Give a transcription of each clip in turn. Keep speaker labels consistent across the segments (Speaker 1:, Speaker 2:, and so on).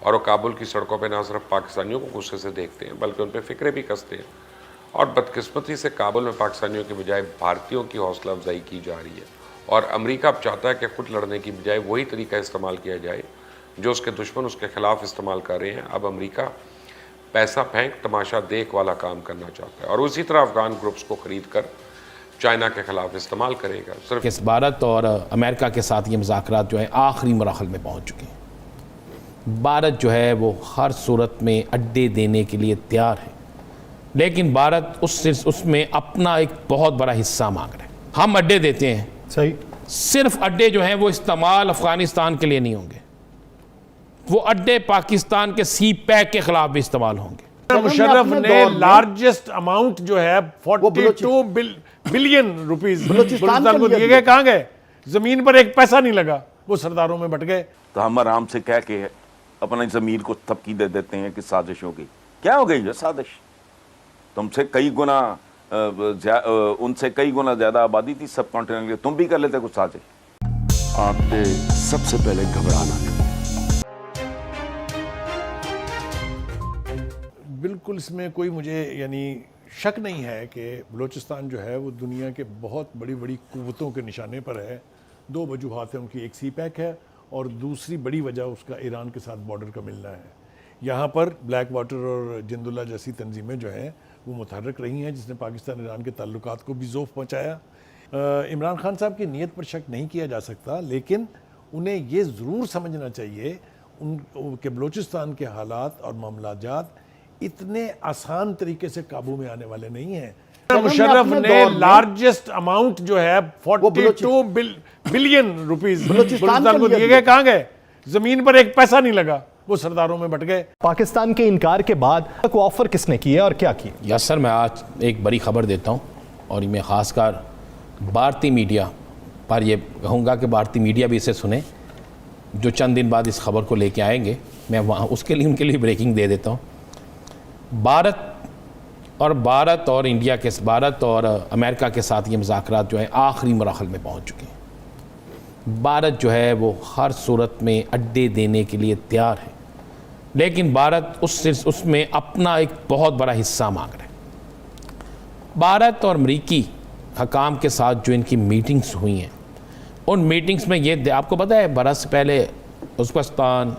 Speaker 1: और वो काबुल की सड़कों पे ना सिर्फ पाकिस्तानियों को गुस्से से देखते हैं बल्कि उन पर फिक्रे भी कसते हैं। और बदकिस्मती से काबुल में पाकिस्तानियों के बजाय भारतीयों की हौसला अफजाई की जा रही है और अमेरिका अब चाहता है कि खुद लड़ने की बजाय वही तरीका इस्तेमाल किया जाए जो उसके दुश्मन उसके खिलाफ इस्तेमाल कर रहे हैं। अब अमेरिका पैसा फेंक तमाशा देख वाला काम करना चाहता है और उसी तरह अफगान ग्रुप्स को खरीद कर चाइना के खिलाफ इस्तेमाल करेगा। सिर्फ
Speaker 2: इस भारत और अमेरिका के साथ ये मुज़ाकरात जो है आखिरी मराहल में पहुंच चुके हैं। भारत जो है वो हर सूरत में अड्डे देने के लिए तैयार है, लेकिन भारत उसमें अपना एक बहुत बड़ा हिस्सा मांग रहा है। हम अड्डे देते हैं,
Speaker 3: सही,
Speaker 2: सिर्फ अड्डे जो हैं वो इस्तेमाल अफगानिस्तान के लिए नहीं होंगे, वो अड्डे पाकिस्तान के सी पैक के खिलाफ भी इस्तेमाल होंगे।
Speaker 3: मुशर्रफ ने लार्जेस्ट अमाउंट जो है 42 बिलियन रुपीस बलूचिस्तान को दिए गए, कहां गए? जमीन पर एक पैसा नहीं लगा, वो सरदारों में बट गए।
Speaker 4: तो हम आराम से कह के अपनी जमीन को थपकी दे देते हैं कि साजिश हो गई। क्या हो गई है साजिश? तुमसे कई गुना उनसे कई गुना ज्यादा आबादी थी सब कॉन्टिनेंट की, तुम भी कर लेते कुछ साजिश।
Speaker 5: आपने सबसे पहले घबराना है।
Speaker 3: बिल्कुल इसमें कोई मुझे यानी शक नहीं है कि बलूचिस्तान जो है वो दुनिया के बहुत बड़ी बड़ी कुव्वतों के निशाने पर है। दो वजूहात हैं उनकी, एक सी पैक है और दूसरी बड़ी वजह उसका ईरान के साथ बॉर्डर का मिलना है। यहाँ पर ब्लैक वाटर और जिंदुल्ला जैसी तंजीमें जो हैं वो मुतहर्रिक रही हैं, जिसने पाकिस्तान ईरान के ताल्लुकात को भी ज़ोफ़ पहुँचाया। इमरान खान साहब की नीयत पर शक नहीं किया जा सकता, लेकिन उन्हें ये ज़रूर समझना चाहिए उनके बलूचिस्तान के हालात और मामलाजात इतने आसान तरीके से काबू में आने वाले नहीं हैं। मुशर्रफ ने लार्जेस्ट अमाउंट जो है 42 बिलियन रुपीस बलूचिस्तान को दिए गए, कहां गए? जमीन पर एक पैसा नहीं लगा, वो सरदारों में बट गए।
Speaker 6: पाकिस्तान के इनकार के बाद को ऑफर किसने किया और क्या किया?
Speaker 2: यस सर, मैं आज एक बड़ी खबर देता हूँ और मैं ख़ासकर भारतीय मीडिया पर ये कहूँगा कि भारतीय मीडिया भी इसे सुने, जो चंद दिन बाद इस खबर को लेके आएंगे। मैं वहाँ उसके लिए उनके लिए ब्रेकिंग दे देता हूँ। भारत और इंडिया के भारत और अमेरिका के साथ ये मुज़ाकरात जो है आखिरी मराहल में पहुंच चुके हैं। भारत जो है वो हर सूरत में अड्डे देने के लिए तैयार है, लेकिन भारत उसमें अपना एक बहुत बड़ा हिस्सा मांग रहा है। भारत और अमरीकी हकाम के साथ जो इनकी मीटिंग्स हुई हैं, उन मीटिंग्स में ये आपको पता है बरस पहले उज़्बेकिस्तान,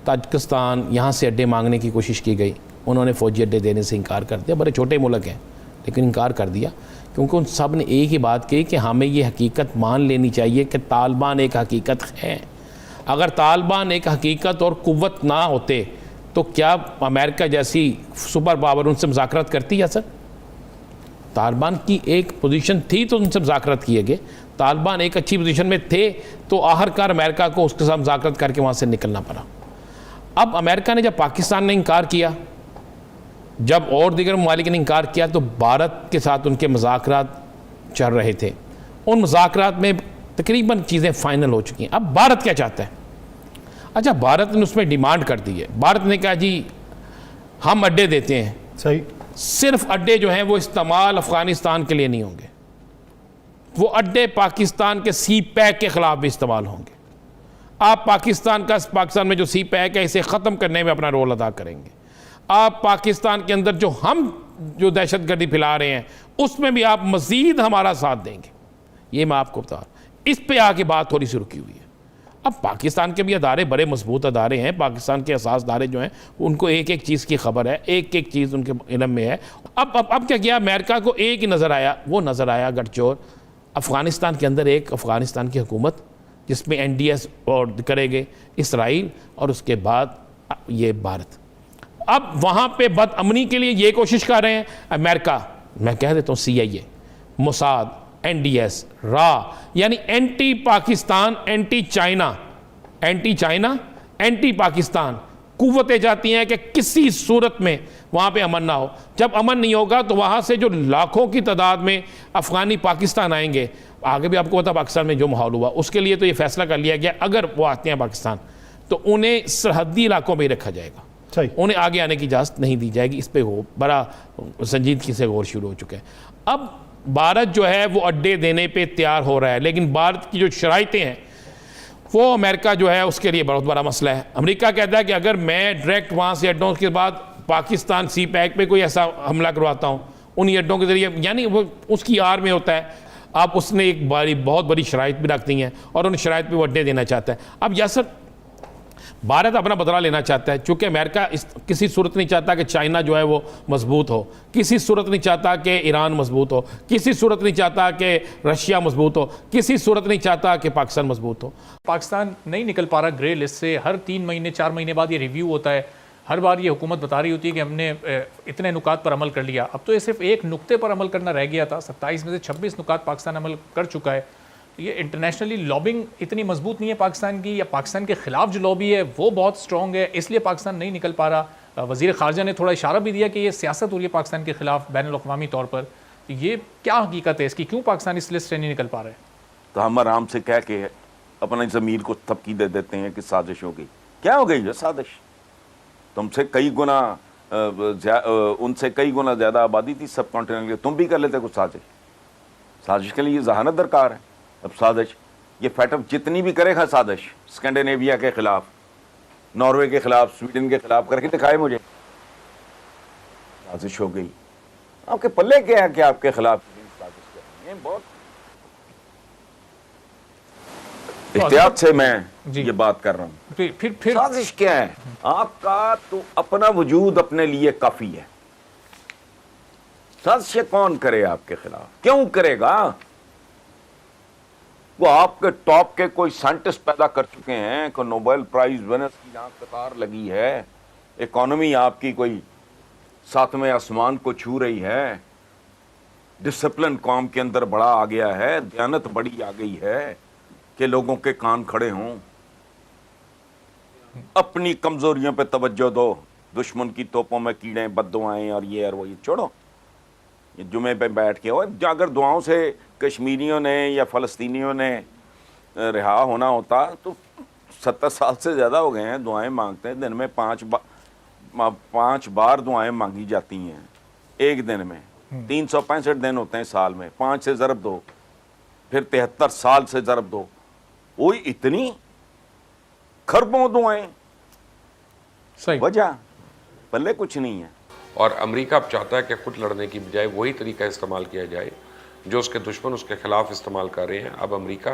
Speaker 2: ताजिकिस्तान यहाँ से अड्डे मांगने की कोशिश की गई। उन्होंने फ़ौजी अड्डे देने से इनकार कर दिया। बड़े छोटे मुल्क हैं लेकिन इनकार कर दिया, क्योंकि उन सब ने एक ही बात कही कि हमें ये हकीकत मान लेनी चाहिए कि तालिबान एक हकीकत है। अगर तालिबान एक हकीकत और कुव्वत ना होते तो क्या अमेरिका जैसी सुपर पावर उनसे मुज़ाकरात करती है? सर, तालिबान की एक पोजीशन थी तो उनसे मुज़ाकरात किए गए। तालिबान एक अच्छी पोजीशन में थे तो आखिरकार अमेरिका को उसके साथ मुज़ाकरात करके वहाँ से निकलना पड़ा। अब अमेरिका ने जब पाकिस्तान ने इनकार किया, जब और दीगर ममालिक ने इनकार किया, तो भारत के साथ उनके मुज़ाकरात चल रहे थे। उन मुज़ाकरात में तकरीबन चीज़ें फ़ाइनल हो चुकी हैं। अब भारत क्या चाहता है? अच्छा, भारत ने उसमें डिमांड कर दी है। भारत ने कहा जी हम अड्डे देते हैं,
Speaker 3: सही,
Speaker 2: सिर्फ अड्डे जो हैं वो इस्तेमाल अफ़गानिस्तान के लिए नहीं होंगे, वो अड्डे पाकिस्तान के सी पैक के ख़िलाफ़ भी इस्तेमाल होंगे। आप पाकिस्तान में जो सी पैक है इसे ख़त्म करने में अपना रोल अदा करेंगे। आप पाकिस्तान के अंदर जो दहशतगर्दी फैला रहे हैं उसमें भी आप मज़ीद हमारा साथ देंगे। ये मैं आपको बता, इस पे आके बात थोड़ी सी रुकी हुई है। अब पाकिस्तान के भी अदारे बड़े मजबूत अदारे हैं। पाकिस्तान के असास अदारे जो हैं उनको एक एक चीज़ की खबर है, एक एक चीज़ उनके इल्म में है। अब क्या किया, अमेरिका को एक ही नज़र आया, वो नज़र आया गठजोड़ अफ़गानिस्तान के अंदर एक अफ़गानिस्तान की हुकूमत जिसमें NDS और करेंगे इसराइल और उसके बाद ये भारत। अब वहाँ पे बदअमनी के लिए ये कोशिश कर रहे हैं अमेरिका, मैं कह देता हूँ CIA, मोसाद, NDS, रा, यानी anti Pakistan, anti China, anti Pakistan कुव्वतें जाती हैं कि किसी सूरत में वहाँ पे अमन ना हो। जब अमन नहीं होगा तो वहाँ से जो लाखों की तादाद में अफ़गानी पाकिस्तान आएंगे, आगे भी आपको पता पाकिस्तान में जो माहौल हुआ, उसके लिए तो ये फैसला कर लिया गया अगर वो आते हैं पाकिस्तान तो उन्हें सरहदी इलाकों में रखा जाएगा, उन्हें आगे आने की इजाज़त नहीं दी जाएगी। इस पर बड़ा संजीदगी से गौर शुरू हो चुका है। अब भारत जो है वो अड्डे देने पे तैयार हो रहा है, लेकिन भारत की जो शराइतें हैं वो अमेरिका जो है उसके लिए बहुत बड़ा मसला है। अमेरिका कहता है कि अगर मैं डायरेक्ट वहाँ से अड्डों के बाद पाकिस्तान सी पैक पे कोई ऐसा हमला करवाता हूँ उन अड्डों के जरिए, यानी वो उसकी आड़ में होता है। आप उसने एक बहुत बड़ी शराइत भी रख दी हैं और उन शराइत पे वो अड्डे देना चाहता है। अब यासर भारत अपना बदला लेना चाहता है, चूँकि अमेरिका किसी सूरत नहीं चाहता कि चाइना जो है वो मजबूत हो, किसी सूरत नहीं चाहता कि ईरान मजबूत हो, किसी सूरत नहीं चाहता कि रशिया मजबूत हो, किसी सूरत नहीं चाहता कि पाकिस्तान मजबूत हो।
Speaker 7: पाकिस्तान नहीं निकल पा रहा ग्रे लिस्ट से। हर 3 महीने 4 महीने बाद ये रिव्यू होता है। हर बार ये हुकूमत बता रही होती है कि हमने इतने नुकात पर अमल कर लिया। अब तो ये सिर्फ एक नुक्ते पर अमल करना रह गया था। 27 में से 26 नुकात पाकिस्तान अमल कर चुका है। तो ये इंटरनेशनली लॉबिंग इतनी मजबूत नहीं है पाकिस्तान की, या पाकिस्तान के खिलाफ जो लॉबी है वो बहुत स्ट्रॉन्ग है, इसलिए पाकिस्तान नहीं निकल पा रहा। वज़ीर ख़ारजा ने थोड़ा इशारा भी दिया कि ये सियासत हो रही है पाकिस्तान के खिलाफ बैनुल-अक़वामी तौर पर। तो ये क्या हकीकत है इसकी, क्यों पाकिस्तान इस लिस्ट से नहीं निकल पा रहा है?
Speaker 4: तो हम आराम से कह के अपनी ज़मीर को थपकी दे देते हैं कि साजिश हो गई। क्या हो गई है साजिश? तुमसे कई गुना उनसे कई गुना ज़्यादा आबादी थी सब कॉन्टिनेंट की, तुम भी कर लेते कुछ साजिश। साजिश के लिए जहानत दरकार है। अब साजिश ये फैटअप जितनी भी करेगा साजिश स्कैंडिनेविया के खिलाफ, नॉर्वे के खिलाफ, स्वीडन के खिलाफ करके दिखाए मुझे। साजिश हो गई। आपके पल्ले क्या है कि आपके खिलाफ साजिश कर, ये बहुत एहतियात से मैं ये बात कर रहा हूँ।
Speaker 7: फिर
Speaker 4: साजिश क्या है? आपका तो अपना वजूद अपने लिए काफी है। साजिश कौन करे आपके खिलाफ? क्यों करेगा? वो आपके टॉप के कोई साइंटिस्ट पैदा कर चुके हैं, कोई नोबेल प्राइज विनर्स की यहाँ कतार लगी है, इकोनॉमी आपकी कोई 7वें आसमान को छू रही है, डिसिप्लिन कौम के अंदर बड़ा आ गया है, दयानत बड़ी आ गई है कि लोगों के कान खड़े हों। अपनी कमजोरियों पे तवज्जो दो, दुश्मन की तोपों में कीड़े बद्दुआएं और ये छोड़ो। ये जुमे पे बैठ के, और अगर दुआओं से कश्मीरियों ने या फ़लस्तीनियों ने रिहा होना होता तो 70 साल से ज़्यादा हो गए हैं दुआएं मांगते हैं। दिन में 5 बार दुआएं मांगी जाती हैं एक दिन में। 365 दिन होते हैं साल में, 5 से ज़रब दो, फिर 73 साल से ज़रब दो। वो इतनी खरबों दुआएं,
Speaker 7: सही
Speaker 4: वजह पल्ले कुछ नहीं है।
Speaker 1: और अमेरिका अब चाहता है कि खुद लड़ने की बजाय वही तरीका इस्तेमाल किया जाए जो उसके दुश्मन उसके खिलाफ इस्तेमाल कर रहे हैं। अब अमेरिका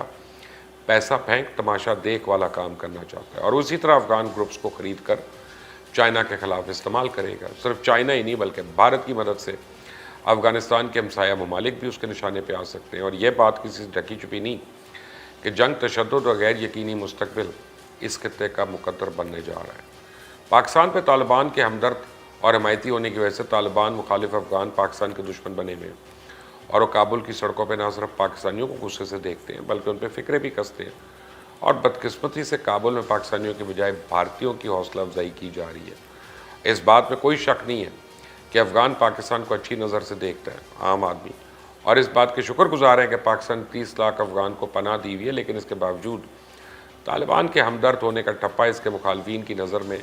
Speaker 1: पैसा फेंक तमाशा देख वाला काम करना चाहता है और उसी तरह अफगान ग्रुप्स को ख़रीद कर चाइना के खिलाफ इस्तेमाल करेगा। सिर्फ चाइना ही नहीं बल्कि भारत की मदद से अफगानिस्तान के हमसाया ममालिक भी उसके निशाने पर आ सकते हैं। और यह बात किसी से ढकी छुपी नहीं कि जंग, तशद्दुद और गैर यकीनी मुस्तकबिल इस खित्ते का मुकद्दर बनने जा रहा है। पाकिस्तान पर तालिबान के हमदर्द और हमायती होने की वजह से तालिबान मुखालिफ अफगान पाकिस्तान के दुश्मन बने हुए हैं और वो काबुल की सड़कों पर ना सिर्फ पाकिस्तानियों को गुस्से से देखते हैं बल्कि उन पर फ़िक्रें भी कसते हैं। और बदकिस्मती से काबुल में पाकिस्तानियों के बजाय भारतीयों की हौसला अफजाई की जा रही है। इस बात में कोई शक नहीं है कि अफ़गान पाकिस्तान को अच्छी नज़र से देखता है, आम आदमी, और इस बात के शुक्रगुजार हैं कि पाकिस्तान 30 लाख अफगान को पनाह दी हुई है। लेकिन इसके बावजूद तालिबान के हमदर्द होने का ठप्पा इसके मुखालफिन की नज़र में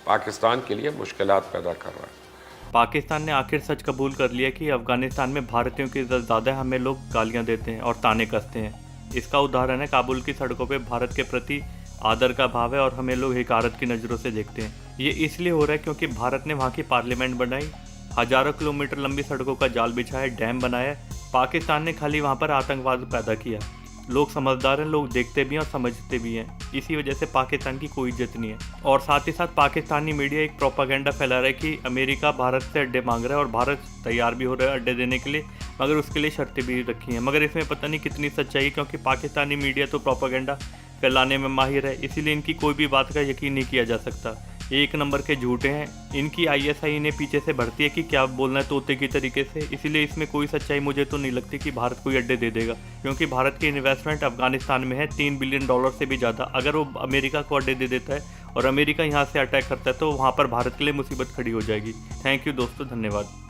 Speaker 1: पाकिस्तान के लिए मुश्किलात पैदा कर रहा है।
Speaker 8: पाकिस्तान ने आखिर सच कबूल कर लिया कि अफगानिस्तान में भारतीयों की इज्जत ज़्यादा है, हमें लोग गालियां देते हैं और ताने कसते हैं। इसका उदाहरण है काबुल की सड़कों पे भारत के प्रति आदर का भाव है और हमें लोग हिकारत की नज़रों से देखते हैं। ये इसलिए हो रहा है क्योंकि भारत ने वहाँ की पार्लियामेंट बनाई, हज़ारों किलोमीटर लंबी सड़कों का जाल बिछाया, डैम बनाया। पाकिस्तान ने खाली वहाँ पर आतंकवाद पैदा किया। लोग समझदार हैं, लोग देखते भी हैं और समझते भी हैं। इसी वजह से पाकिस्तान की कोई इज्जत नहीं है। और साथ ही साथ पाकिस्तानी मीडिया एक प्रोपागेंडा फैला रहा है कि अमेरिका भारत से अड्डे मांग रहा है और भारत तैयार भी हो रहा है अड्डे देने के लिए, मगर उसके लिए शर्तें भी रखी हैं। मगर इसमें पता नहीं कितनी सच्चाई है, क्योंकि पाकिस्तानी मीडिया तो प्रोपागेंडा फैलाने में माहिर है, इसीलिए इनकी कोई भी बात का यकीन नहीं किया जा सकता। एक नंबर के झूठे हैं। इनकी ISI इन्हें पीछे से भरती है कि क्या बोलना है तोते की तरीके से, इसीलिए इसमें कोई सच्चाई मुझे तो नहीं लगती कि भारत कोई अड्डे दे देगा, क्योंकि भारत की इन्वेस्टमेंट अफगानिस्तान में है $3 बिलियन से भी ज़्यादा। अगर वो अमेरिका को अड्डे दे देता है और अमेरिका यहाँ से अटैक करता है तो वहाँ पर भारत के लिए मुसीबत खड़ी हो जाएगी। थैंक यू दोस्तों, धन्यवाद।